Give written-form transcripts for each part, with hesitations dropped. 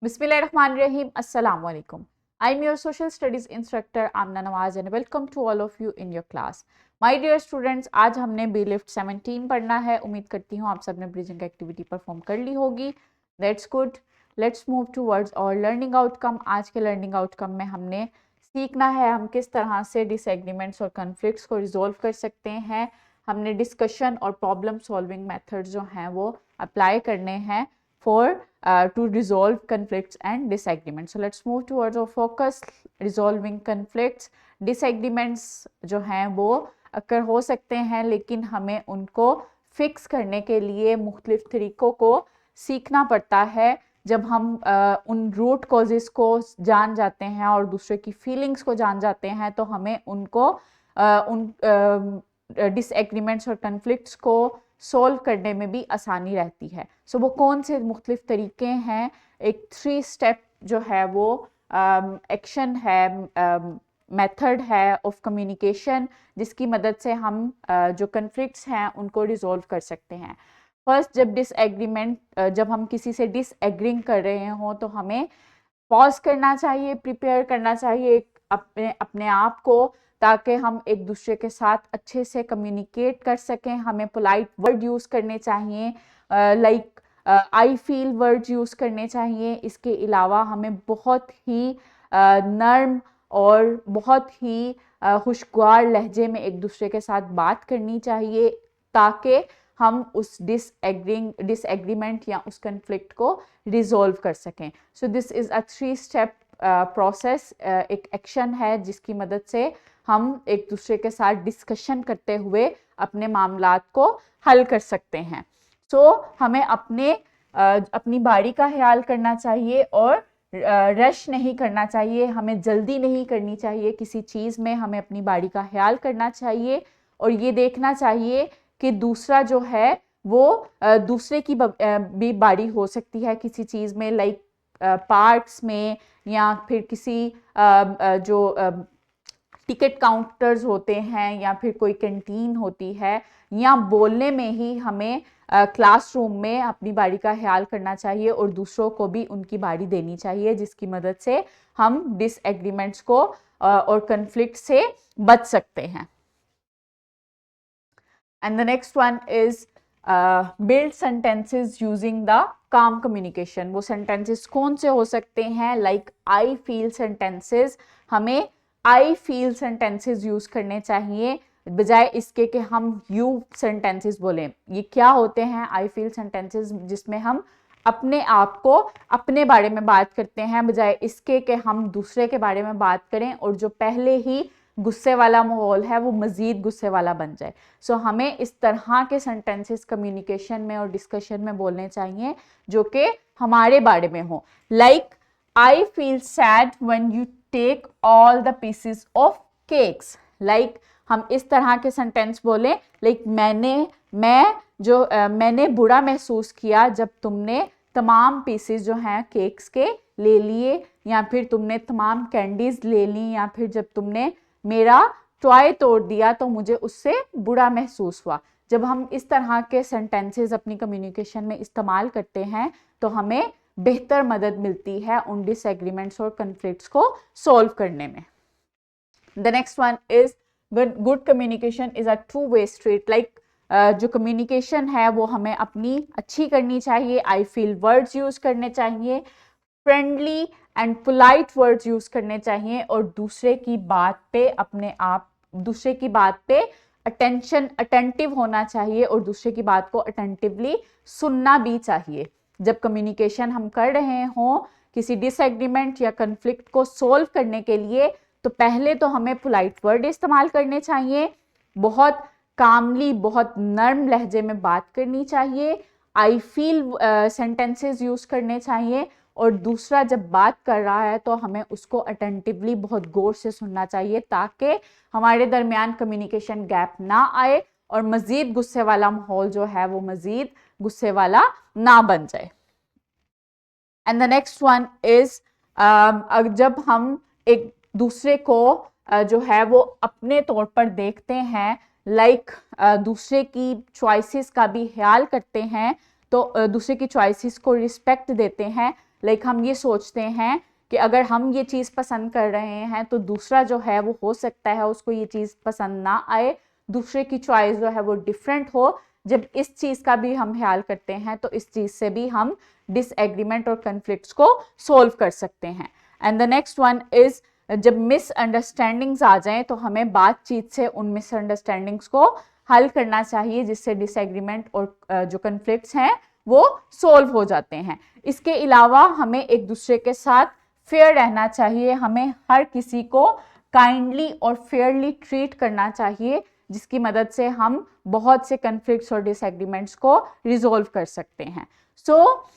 Bismillahirrahmanirrahim. Assalamu alaikum. I'm your social studies instructor Amna Nawaz and welcome to all of you in your class. My dear students, आज हमने B lift 17 पढ़ना है. उम्मीद करती हूँ आप सबने ब्रिजिंग एक्टिविटी परफॉर्म कर ली होगी. That's good. Let's move towards our learning outcome. आज के learning outcome में हमने सीखना है हम किस तरह से डिसएग्रीमेंट्स और कन्फ्लिक्ट्स को रिजोल्व कर सकते हैं. हमने डिस्कशन और प्रॉब्लम सॉल्विंग मेथड्स जो हैं वो अप्लाई करने हैं for to resolve conflicts and disagreements. So let's move towards our focus. Resolving conflicts, disagreements जो हैं वो अक्सर हो सकते हैं, लेकिन हमें उनको फिक्स करने के लिए मुख्तलिफ तरीक़ों को सीखना पड़ता है. जब हम उन रूट कॉजेज़ को जान जाते हैं और दूसरे की फीलिंग्स को जान जाते हैं तो हमें उनको उन डिसएग्रीमेंट्स और कन्फ्लिक्ट्स को सोल्व करने में भी आसानी रहती है. सो वो कौन से मुख्तलिफ तरीके हैं? एक 3 स्टेप जो है वो एक्शन है, मेथड है ऑफ कम्युनिकेशन, जिसकी मदद से हम जो कन्फ्लिक्ट्स हैं उनको रिजोल्व कर सकते हैं. फर्स्ट, जब हम किसी से डिसएग्रीइंग कर रहे हों तो हमें पॉज करना चाहिए, प्रिपेयर करना चाहिए अपने आप को, ताकि हम एक दूसरे के साथ अच्छे से कम्युनिकेट कर सकें. हमें पोलाइट वर्ड यूज़ करने चाहिए, like I feel words use करने चाहिए. इसके अलावा हमें बहुत ही नर्म और बहुत ही खुशगवार लहजे में एक दूसरे के साथ बात करनी चाहिए, ताकि हम उस डिसएग्रीमेंट या उस कन्फ्लिक्ट को रिजोल्व कर सकें. So this is a 3 step process. एक एक्शन है जिसकी मदद से हम एक दूसरे के साथ डिस्कशन करते हुए अपने मामलात को हल कर सकते हैं. हमें अपनी बारी का ख्याल करना चाहिए और रश नहीं करना चाहिए. हमें जल्दी नहीं करनी चाहिए किसी चीज़ में. हमें अपनी बारी का ख्याल करना चाहिए और ये देखना चाहिए कि दूसरा जो है वो दूसरे की भी बारी हो सकती है किसी चीज़ में, लाइक पार्क्स में या फिर किसी जो टिकट काउंटर्स होते हैं या फिर कोई कैंटीन होती है, या बोलने में ही हमें क्लासरूम में अपनी बारी का ख्याल करना चाहिए और दूसरों को भी उनकी बारी देनी चाहिए, जिसकी मदद से हम डिसएग्रीमेंट्स को और कन्फ्लिक्ट से बच सकते हैं. And the next one is build sentences using the काम कम्युनिकेशन. वो सेंटेंसेस कौन से हो सकते हैं? Like I feel sentences. हमें आई फील सेंटेंसेस यूज करने चाहिए बजाय इसके कि हम यू सेंटेंसेस बोलें. ये क्या होते हैं आई फील सेंटेंसेस? जिसमें हम अपने आप को अपने बारे में बात करते हैं बजाय इसके कि हम दूसरे के बारे में बात करें और जो पहले ही गुस्से वाला माहौल है वो मज़ीद गुस्से वाला बन जाए. हमें इस तरह के सेंटेंसेस कम्युनिकेशन में और डिस्कशन में बोलने चाहिए जो कि हमारे बारे में हो. Like I feel sad when you take all the pieces of cakes. Like हम इस तरह के सेंटेंस बोले, लाइक मैंने बुरा महसूस किया जब तुमने तमाम पीसेस जो हैं केक्स के ले लिए, या फिर तुमने तमाम कैंडीज ले ली, या फिर जब तुमने मेरा टॉय तोड़ दिया तो मुझे उससे बुरा महसूस हुआ. जब हम इस तरह के सेंटेंसेस अपनी कम्युनिकेशन में इस्तेमाल करते हैं तो हमें बेहतर मदद मिलती है उन डिसएग्रीमेंट्स और कन्फ्लिक्ट्स को सॉल्व करने में. The next one is good communication is a two way street. Like जो कम्युनिकेशन है वो हमें अपनी अच्छी करनी चाहिए. आई फील वर्ड्स यूज करने चाहिए, friendly and polite words use करने चाहिए और दूसरे की बात पे अटेंटिव होना चाहिए और दूसरे की बात को अटेंटिवली सुनना भी चाहिए. जब कम्युनिकेशन हम कर रहे हों किसी डिसएग्रीमेंट या कन्फ्लिक्ट को सोल्व करने के लिए, तो पहले तो हमें पोलाइट वर्ड इस्तेमाल करने चाहिए, बहुत कामली, बहुत नर्म लहजे में बात करनी चाहिए, आई फील सेंटेंसेस यूज करने चाहिए, और दूसरा जब बात कर रहा है तो हमें उसको अटेंटिवली बहुत गौर से सुनना चाहिए, ताकि हमारे दरमियान कम्युनिकेशन गैप ना आए और मज़ीद गुस्से वाला माहौल जो है वो मज़ीद गुस्से वाला ना बन जाए. And the next one is जब हम एक दूसरे को जो है वो अपने तौर पर देखते हैं, लाइक दूसरे की चॉइसेस का भी ख्याल करते हैं, तो दूसरे की चॉइसेस को रिस्पेक्ट देते हैं, लाइक हम ये सोचते हैं कि अगर हम ये चीज़ पसंद कर रहे हैं तो दूसरा जो है वो हो सकता है उसको ये चीज़ पसंद ना आए, दूसरे की चॉइस जो है वो डिफरेंट हो। जब इस चीज़ का भी हम ख्याल करते हैं तो इस चीज़ से भी हम डिसएग्रीमेंट और कन्फ्लिक्ट्स को सोल्व कर सकते हैं। And the next one is, जब मिसअंडरस्टैंडिंग्स आ जाएं तो हमें बातचीत से उन मिसअंडरस्टैंडिंग्स को हल करना चाहिए, जिससे डिसएग्रीमेंट और जो कन्फ्लिक्ट्स हैं वो सोल्व हो जाते हैं। इसके अलावा हमें एक दूसरे के साथ फेयर रहना चाहिए, हमें हर किसी को काइंडली और फेयरली ट्रीट करना चाहिए, जिसकी मदद से हम बहुत से कन्फ्लिक्ट्स और डिसएग्रीमेंट्स को रिजोल्व कर सकते हैं। सो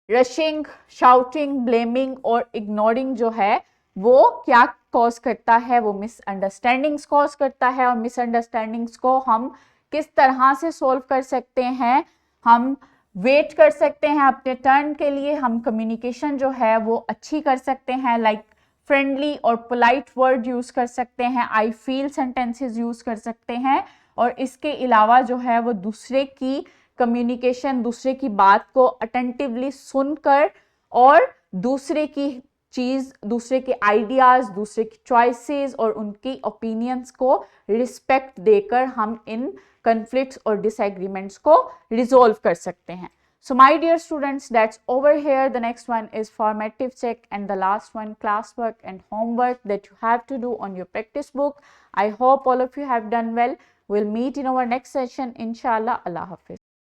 रशिंग, शाउटिंग, ब्लेमिंग और इग्नोरिंग जो है वो क्या कॉज करता है, वो मिसअंडरस्टैंडिंग्स कॉज करता है। और मिसअंडरस्टैंडिंग्स को हम किस तरह से सोल्व कर सकते हैं, हम वेट कर सकते हैं अपने टर्न के लिए, हम कम्युनिकेशन जो है वो अच्छी कर सकते हैं, लाइक फ्रेंडली और पोलाइट वर्ड यूज कर सकते हैं, आई फील सेंटेंसेस यूज कर सकते हैं। और इसके अलावा जो है वो दूसरे की कम्युनिकेशन, दूसरे की बात को अटेंटिवली सुनकर और दूसरे की चीज, दूसरे के आइडियाज, दूसरे की चॉइसेस और उनकी ओपिनियंस को रिस्पेक्ट देकर हम इन कन्फ्लिक्ट्स और डिसएग्रीमेंट्स को रिजोल्व कर सकते हैं। So my dear students, that's over here. The next one is formative check and the last one classwork and homework that you have to do on your practice book. I hope all of you have done well. We'll meet in our next session, inshallah. Allah Hafiz.